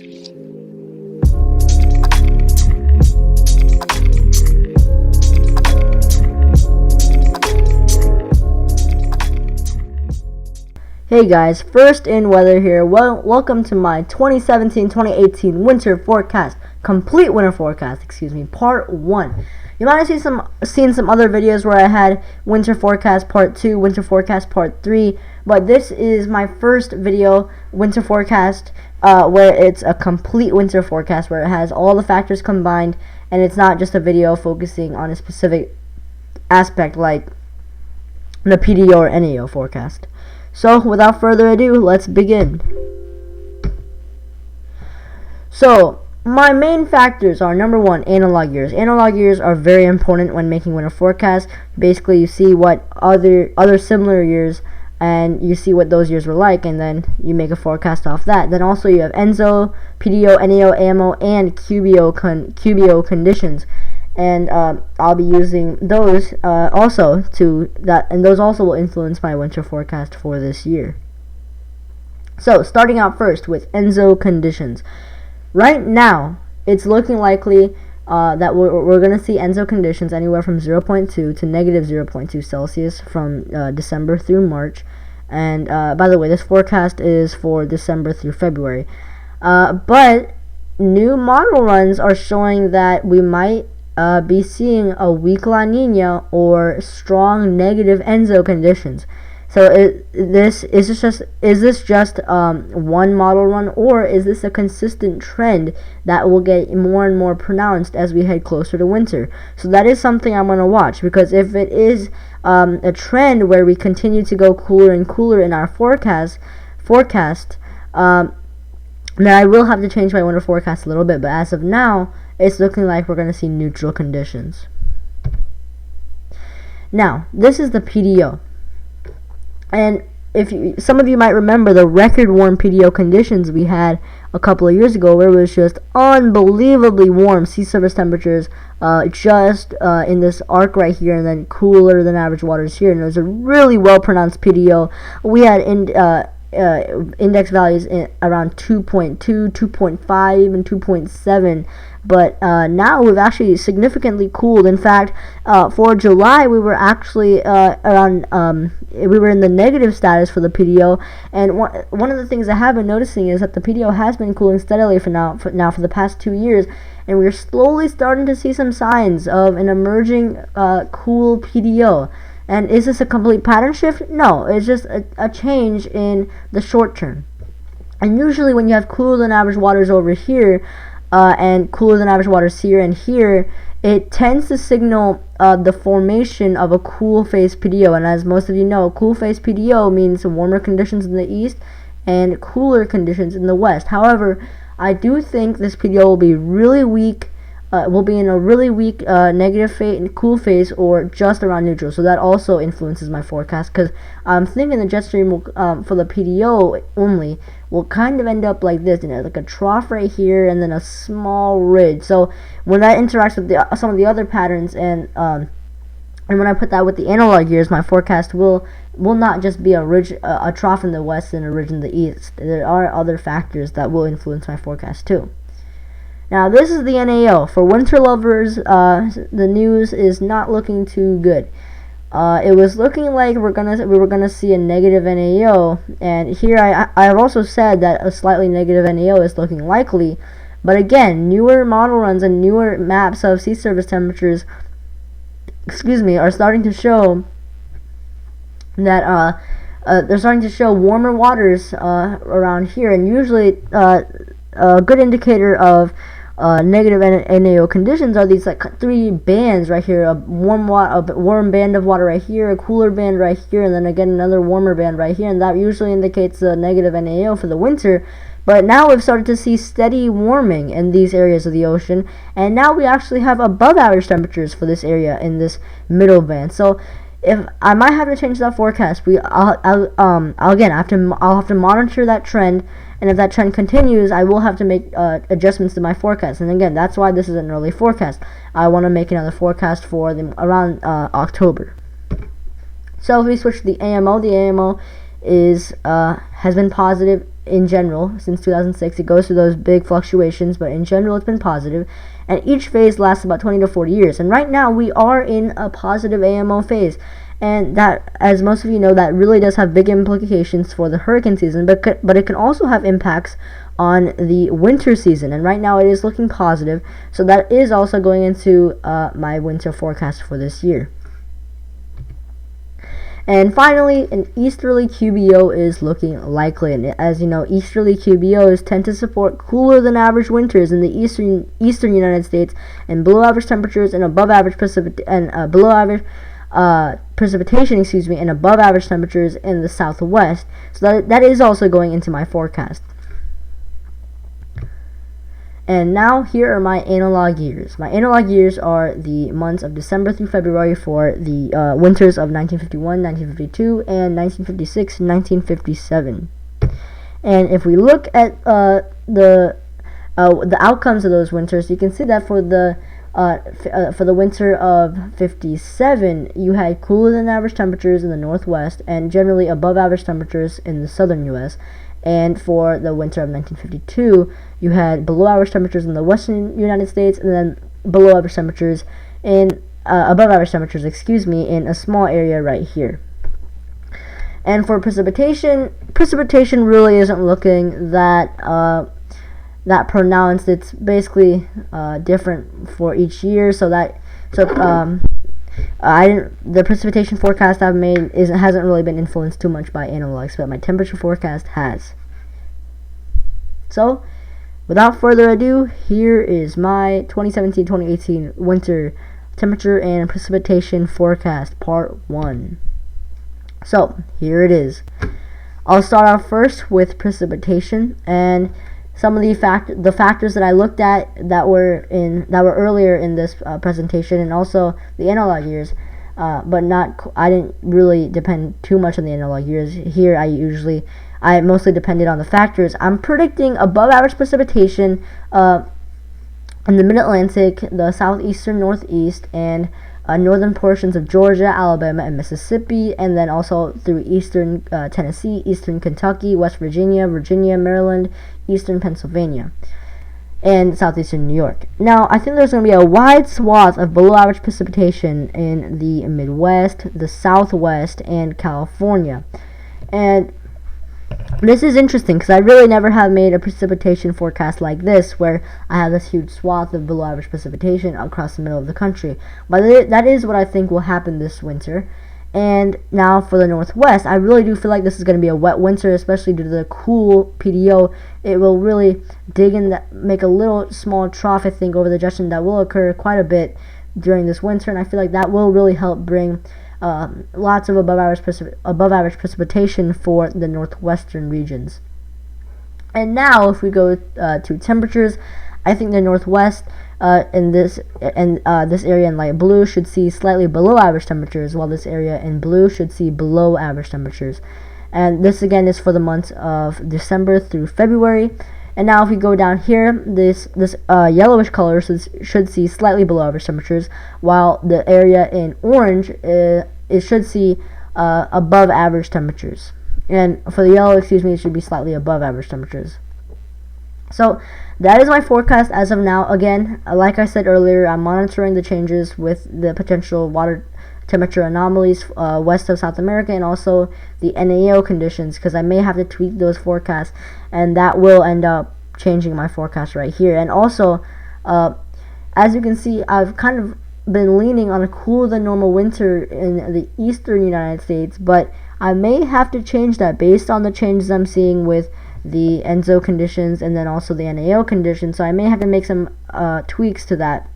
Hey guys, FirstinWeather here. Welcome to my 2017-2018 winter forecast, complete winter forecast, part 1. You might have seen some other videos where I had winter forecast part 2, winter forecast part 3, but this is my first video, winter forecast, where it's a complete winter forecast, where it has all the factors combined, and it's not just a video focusing on a specific aspect like the PDO or NAO forecast. So, without further ado, let's begin. So, my main factors are, number 1, analog years. Analog years are very important when making winter forecasts. Basically, you see what other similar years, and you see what those years were like, and then you make a forecast off that. Then also you have ENSO, PDO, NAO, AMO, and QBO conditions. And I'll be using those also and those also will influence my winter forecast for this year. So, starting out first with ENSO conditions. Right now, it's looking likely that we're going to see ENSO conditions anywhere from 0.2 to negative 0.2 Celsius from December through March. And by the way, this forecast is for December through February. But new model runs are showing that we might be seeing a weak La Nina or strong negative ENSO conditions. So is this just one model run, or is this a consistent trend that will get more and more pronounced as we head closer to winter? So that is something I'm going to watch, because if it is a trend where we continue to go cooler and cooler in our forecast, then I will have to change my winter forecast a little bit, but as of now, it's looking like we're going to see neutral conditions. Now, this is the PDO. And some of you might remember the record warm PDO conditions we had a couple of years ago, where it was just unbelievably warm sea surface temperatures, just in this arc right here, and then cooler than average waters here. And it was a really well pronounced PDO. We had index values around 2.2, 2.5, even 2.7. But now we've actually significantly cooled. In fact, for July, we were actually we were in the negative status for the PDO. And one of the things I have been noticing is that the PDO has been cooling steadily for the past 2 years, and we're slowly starting to see some signs of an emerging cool PDO. And is this a complete pattern shift? No, it's just a change in the short term. And usually when you have cooler than average waters over here, and cooler than average waters here and here, it tends to signal the formation of a cool phase PDO. And as most of you know, cool phase PDO means warmer conditions in the east and cooler conditions in the west. However, I do think this PDO will be really weak. Will be in a really weak negative phase, cool phase, or just around neutral. So that also influences my forecast, because I'm thinking the jet stream will, for the PDO only, will kind of end up like this, like a trough right here and then a small ridge. So when that interacts with some of the other patterns, and when I put that with the analog years, my forecast will not just be a ridge, a trough in the west and a ridge in the east. There are other factors that will influence my forecast too. Now, this is the NAO. For winter lovers, the news is not looking too good. It was looking like we were gonna see a negative NAO, and here I have also said that a slightly negative NAO is looking likely. But again, newer model runs and newer maps of sea surface temperatures, are starting to show that they're starting to show warmer waters around here, and usually a good indicator of negative NAO conditions are these like 3 bands right here: a warm band of water right here, a cooler band right here, and then again another warmer band right here, and that usually indicates a negative NAO for the winter. But now we've started to see steady warming in these areas of the ocean, and now we actually have above average temperatures for this area in this middle band. So if I might have to change that forecast, I'll have to monitor that trend, and if that trend continues, I will have to make adjustments to my forecast. And again, that's why this is an early forecast. I want to make another forecast for around October. So if we switch to the AMO is has been positive in general, since 2006. It goes through those big fluctuations, but in general it's been positive, and each phase lasts about 20 to 40 years. And right now we are in a positive AMO phase, and that, as most of you know, that really does have big implications for the hurricane season, but it can also have impacts on the winter season, and right now it is looking positive, so that is also going into my winter forecast for this year. And finally, an easterly QBO is looking likely. And as you know, easterly QBOs tend to support cooler than average winters in the eastern United States, and below average temperatures and above average precipitation, and above average temperatures in the southwest. So that is also going into my forecast. And now here are my analog years. My analog years are the months of December through February for the winters of 1951, 1952, and 1956 and 1957. And if we look at the outcomes of those winters, you can see that for the winter of 57, you had cooler than average temperatures in the northwest and generally above average temperatures in the southern U.S. And for the winter of 1952, you had below average temperatures in the western United States, and then below average temperatures in above average temperatures, in a small area right here. And for precipitation really isn't looking that pronounced. It's basically different for each year. The precipitation forecast I've made hasn't really been influenced too much by analogs, but my temperature forecast has. So, without further ado, here is my 2017-2018 winter temperature and precipitation forecast, part 1. So, here it is. I'll start off first with precipitation, and some of the factors that I looked at that were earlier in this presentation, and also the analog years, but I didn't really depend too much on the analog years. Here I mostly depended on the factors. I'm predicting above average precipitation in the Mid-Atlantic, the southeastern, northeast, and northern portions of Georgia, Alabama, and Mississippi, and then also through eastern Tennessee, eastern Kentucky, West Virginia, Maryland, eastern Pennsylvania, and southeastern New York. Now, I think there's going to be a wide swath of below average precipitation in the Midwest, the Southwest, and California. And this is interesting because I really never have made a precipitation forecast like this, where I have this huge swath of below average precipitation across the middle of the country. But that is what I think will happen this winter. And now for the Northwest, I really do feel like this is going to be a wet winter, especially due to the cool PDO. It will really make a little small trough, I think, over the Justin that will occur quite a bit during this winter, and I feel like that will really help bring lots of above average precipitation for the northwestern regions. And now, if we go to temperatures, I think the Northwest this area in light blue should see slightly below average temperatures, while this area in blue should see below average temperatures. And this again is for the months of December through February. And now if we go down here, this yellowish color should see slightly below average temperatures, while the area in orange it should see above average temperatures. And for the yellow, it should be slightly above average temperatures. So that is my forecast as of now. Again, like I said earlier, I'm monitoring the changes with the potential water temperature anomalies west of South America, and also the NAO conditions, because I may have to tweak those forecasts, and that will end up changing my forecast right here. And also, as you can see, I've kind of been leaning on a cooler than normal winter in the eastern United States, but I may have to change that based on the changes I'm seeing with the ENSO conditions and then also the NAO conditions. So I may have to make some tweaks to that.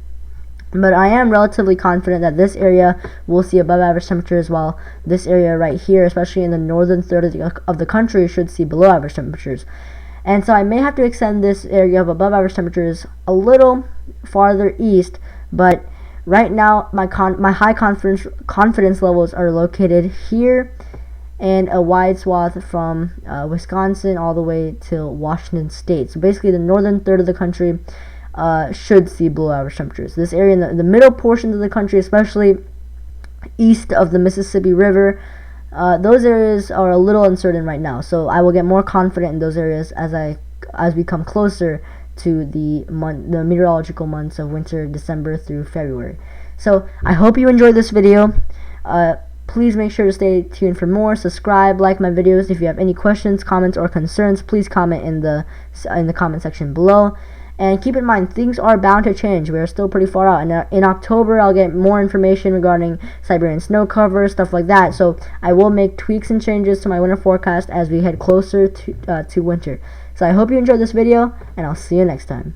But I am relatively confident that this area will see above average temperatures, while this area right here, especially in the northern third of the country, should see below average temperatures. And so I may have to extend this area of above average temperatures a little farther east, but right now my high confidence levels are located here and a wide swath from Wisconsin all the way to Washington State. So basically the northern third of the country should see below average temperatures. This area in the middle portions of the country, especially east of the Mississippi River, those areas are a little uncertain right now, so I will get more confident in those areas as we come closer to the meteorological months of winter, December through February. So I hope you enjoyed this video. Please make sure to stay tuned for more. Subscribe, like my videos. If you have any questions, comments, or concerns, please comment in the comment section below. And keep in mind, things are bound to change. We are still pretty far out. And in October, I'll get more information regarding Siberian snow cover, stuff like that. So I will make tweaks and changes to my winter forecast as we head closer to winter. So I hope you enjoyed this video, and I'll see you next time.